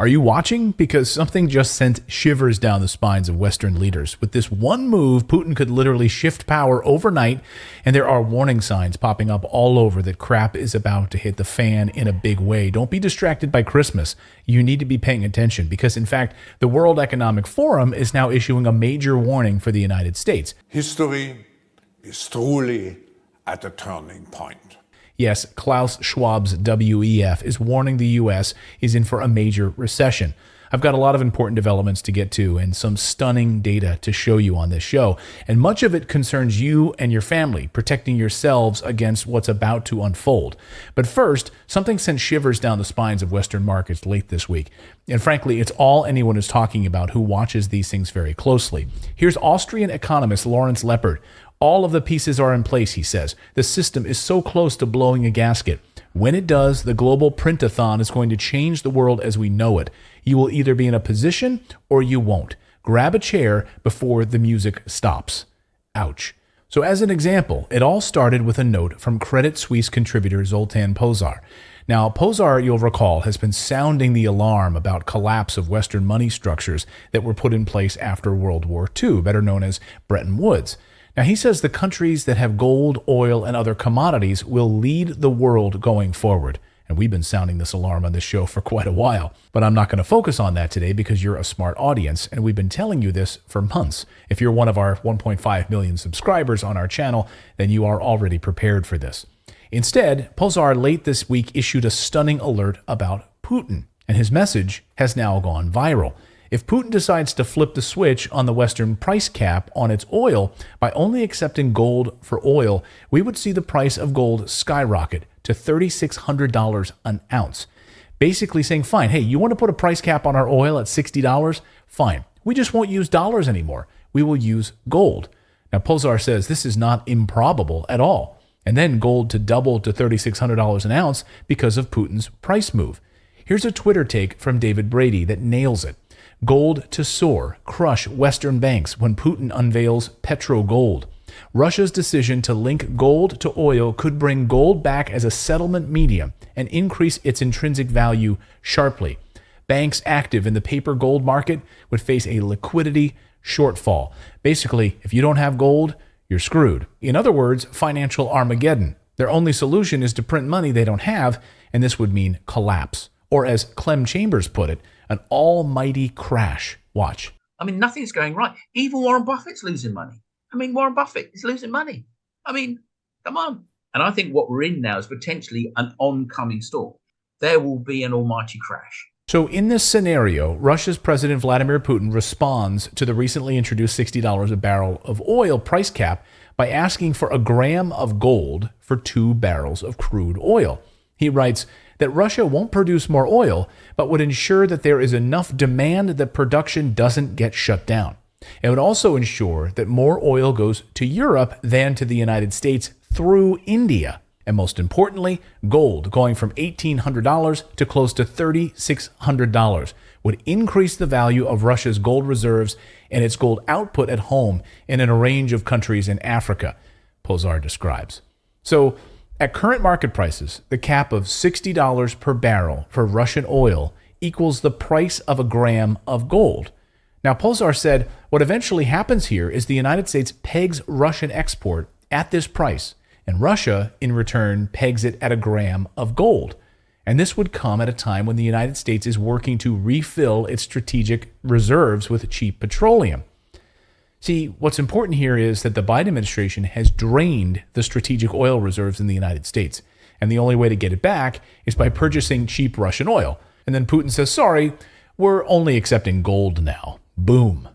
Are you watching? Because something just sent shivers down the spines of Western leaders. With this one move, Putin could literally shift power overnight, and there are warning signs popping up all over that crap is about to hit the fan in a big way. Don't be distracted by Christmas. You need to be paying attention because, in fact, the World Economic Forum is now issuing a major warning for the United States. History is truly at a turning point. Yes, Klaus Schwab's WEF is warning the U.S. is in for a major recession. I've got a lot of important developments to get to and some stunning data to show you on this show. And much of it concerns you and your family, protecting yourselves against what's about to unfold. But first, something sent shivers down the spines of Western markets late this week. And frankly, it's all anyone is talking about who watches these things very closely. Here's Austrian economist Lawrence Leppard. All of the pieces are in place, he says. The system is so close to blowing a gasket. When it does, the global print-a-thon is going to change the world as we know it. You will either be in a position or you won't. Grab a chair before the music stops. Ouch. So as an example, it all started with a note from Credit Suisse contributor Zoltan Pozsar. Now, Pozsar, you'll recall, has been sounding the alarm about collapse of Western money structures that were put in place after World War II, better known as Bretton Woods. Now, he says the countries that have gold, oil, and other commodities will lead the world going forward. And we've been sounding this alarm on this show for quite a while. But I'm not going to focus on that today because you're a smart audience, and we've been telling you this for months. If you're one of our 1.5 million subscribers on our channel, then you are already prepared for this. Instead, Pozsar late this week issued a stunning alert about Putin, and his message has now gone viral. If Putin decides to flip the switch on the Western price cap on its oil by only accepting gold for oil, we would see the price of gold skyrocket to $3,600 an ounce. Basically saying, fine, hey, you want to put a price cap on our oil at $60? Fine. We just won't use dollars anymore. We will use gold. Now, Pozsar says this is not improbable at all. And then gold to double to $3,600 an ounce because of Putin's price move. Here's a Twitter take from David Brady that nails it. Gold to soar, crush Western banks when Putin unveils petro-gold. Russia's decision to link gold to oil could bring gold back as a settlement medium and increase its intrinsic value sharply. Banks active in the paper gold market would face a liquidity shortfall. Basically, if you don't have gold, you're screwed. In other words, financial Armageddon. Their only solution is to print money they don't have, and this would mean collapse. Or as Clem Chambers put it, an almighty crash. Watch. I mean, nothing's going right. Even Warren Buffett's losing money. I mean, Warren Buffett is losing money. I mean, come on. And I think what we're in now is potentially an oncoming storm. There will be an almighty crash. So in this scenario, Russia's President Vladimir Putin responds to the recently introduced $60 a barrel of oil price cap by asking for a gram of gold for 2 barrels of crude oil. He writes that Russia won't produce more oil, but would ensure that there is enough demand that production doesn't get shut down. It would also ensure that more oil goes to Europe than to the United States through India. And most importantly, gold going from $1,800 to close to $3,600 would increase the value of Russia's gold reserves and its gold output at home and in a range of countries in Africa, Pozsar describes. So, at current market prices, the cap of $60 per barrel for Russian oil equals the price of a gram of gold. Now, Pozsar said what eventually happens here is the United States pegs Russian export at this price, and Russia, in return, pegs it at a gram of gold. And this would come at a time when the United States is working to refill its strategic reserves with cheap petroleum. See, what's important here is that the Biden administration has drained the strategic oil reserves in the United States. And the only way to get it back is by purchasing cheap Russian oil. And then Putin says, sorry, we're only accepting gold now. Boom.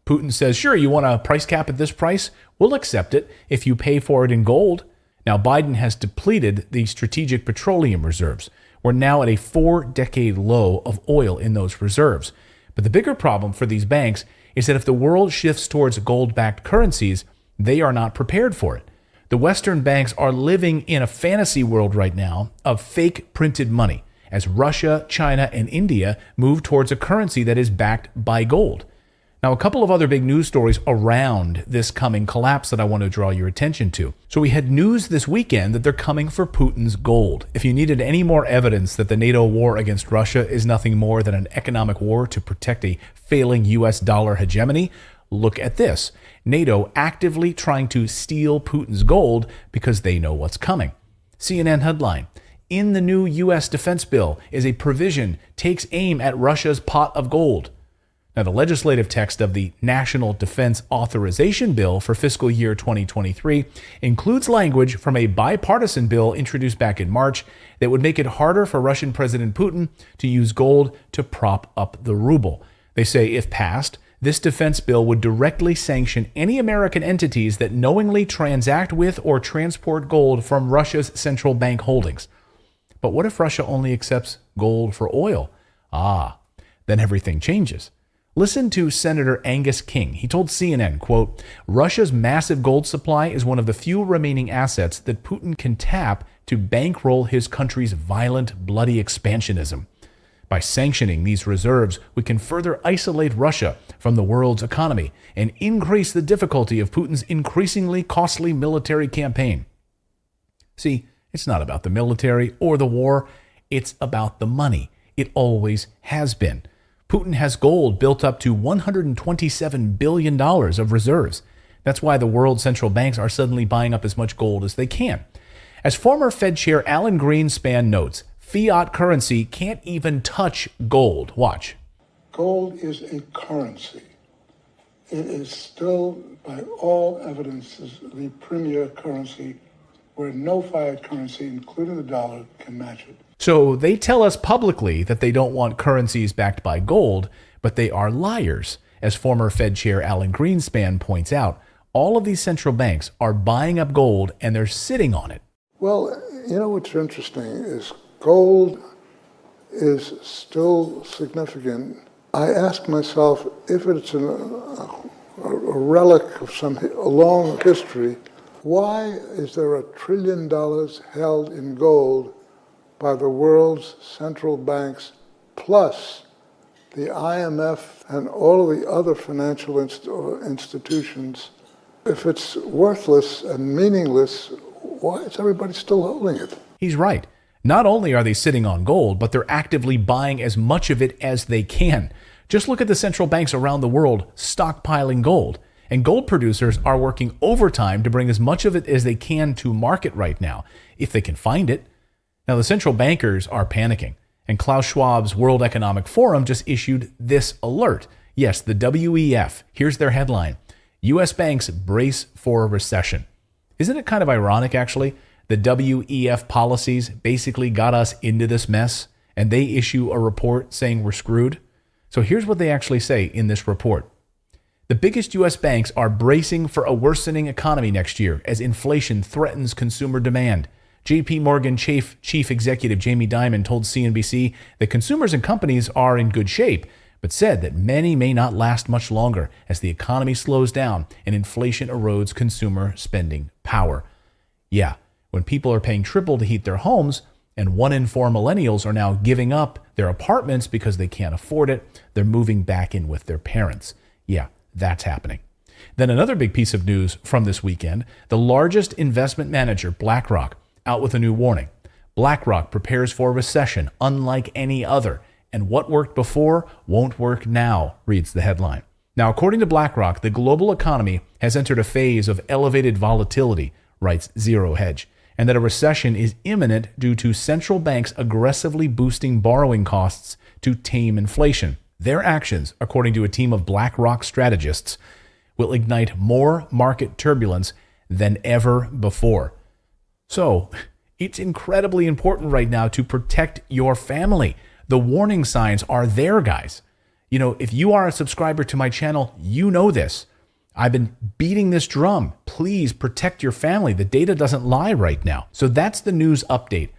Putin says, sure, you want a price cap at this price? We'll accept it if you pay for it in gold. Now, Biden has depleted the strategic petroleum reserves. We're now at a 4-decade low of oil in those reserves. But the bigger problem for these banks is that if the world shifts towards gold-backed currencies, they are not prepared for it. The Western banks are living in a fantasy world right now of fake printed money as Russia, China, and India move towards a currency that is backed by gold. Now, a couple of other big news stories around this coming collapse that I want to draw your attention to. So we had news this weekend that they're coming for Putin's gold. If you needed any more evidence that the NATO war against Russia is nothing more than an economic war to protect a failing US dollar hegemony, look at this. NATO actively trying to steal Putin's gold because they know what's coming. CNN headline: in the new US defense bill is a provision takes aim at Russia's pot of gold. Now, the legislative text of the National Defense Authorization Bill for fiscal year 2023 includes language from a bipartisan bill introduced back in March that would make it harder for Russian President Putin to use gold to prop up the ruble. They say if passed, this defense bill would directly sanction any American entities that knowingly transact with or transport gold from Russia's central bank holdings. But what if Russia only accepts gold for oil? Then everything changes. Listen to Senator Angus King. He told CNN, quote, Russia's massive gold supply is one of the few remaining assets that Putin can tap to bankroll his country's violent, bloody expansionism. By sanctioning these reserves, we can further isolate Russia from the world's economy and increase the difficulty of Putin's increasingly costly military campaign. See, it's not about the military or the war. It's about the money. It always has been. Putin has gold built up to $127 billion of reserves. That's why the world central banks are suddenly buying up as much gold as they can. As former Fed Chair Alan Greenspan notes, fiat currency can't even touch gold. Watch. Gold is a currency. It is still, by all evidences, the premier currency where no fiat currency, including the dollar, can match it. So they tell us publicly that they don't want currencies backed by gold, but they are liars. As former Fed Chair Alan Greenspan points out, all of these central banks are buying up gold and they're sitting on it. Well, you know what's interesting is gold is still significant. I ask myself if it's a relic of a long history, why is there $1 trillion held in gold by the world's central banks, plus the IMF and all of the other financial institutions? If it's worthless and meaningless, why is everybody still holding it? He's right. Not only are they sitting on gold, but they're actively buying as much of it as they can. Just look at the central banks around the world stockpiling gold. And gold producers are working overtime to bring as much of it as they can to market right now, if they can find it. Now, the central bankers are panicking, and Klaus Schwab's World Economic Forum just issued this alert. Yes, the WEF. Here's their headline: U.S. banks brace for a recession. Isn't it kind of ironic, actually? The WEF policies basically got us into this mess, and they issue a report saying we're screwed. So here's what they actually say in this report. The biggest U.S. banks are bracing for a worsening economy next year as inflation threatens consumer demand. J.P. Morgan Chief Executive Jamie Dimon told CNBC that consumers and companies are in good shape, but said that many may not last much longer as the economy slows down and inflation erodes consumer spending power. Yeah, when people are paying triple to heat their homes, and 1 in 4 millennials are now giving up their apartments because they can't afford it, they're moving back in with their parents. Yeah, that's happening. Then another big piece of news from this weekend, the largest investment manager, BlackRock, out with a new warning. BlackRock prepares for a recession unlike any other, and what worked before won't work now, reads the headline. Now, according to BlackRock, the global economy has entered a phase of elevated volatility, writes Zero Hedge, and that a recession is imminent due to central banks aggressively boosting borrowing costs to tame inflation. Their actions, according to a team of BlackRock strategists, will ignite more market turbulence than ever before. So, it's incredibly important right now to protect your family. The warning signs are there, guys. You know, if you are a subscriber to my channel, you know this. I've been beating this drum. Please protect your family. The data doesn't lie right now. So that's the news update.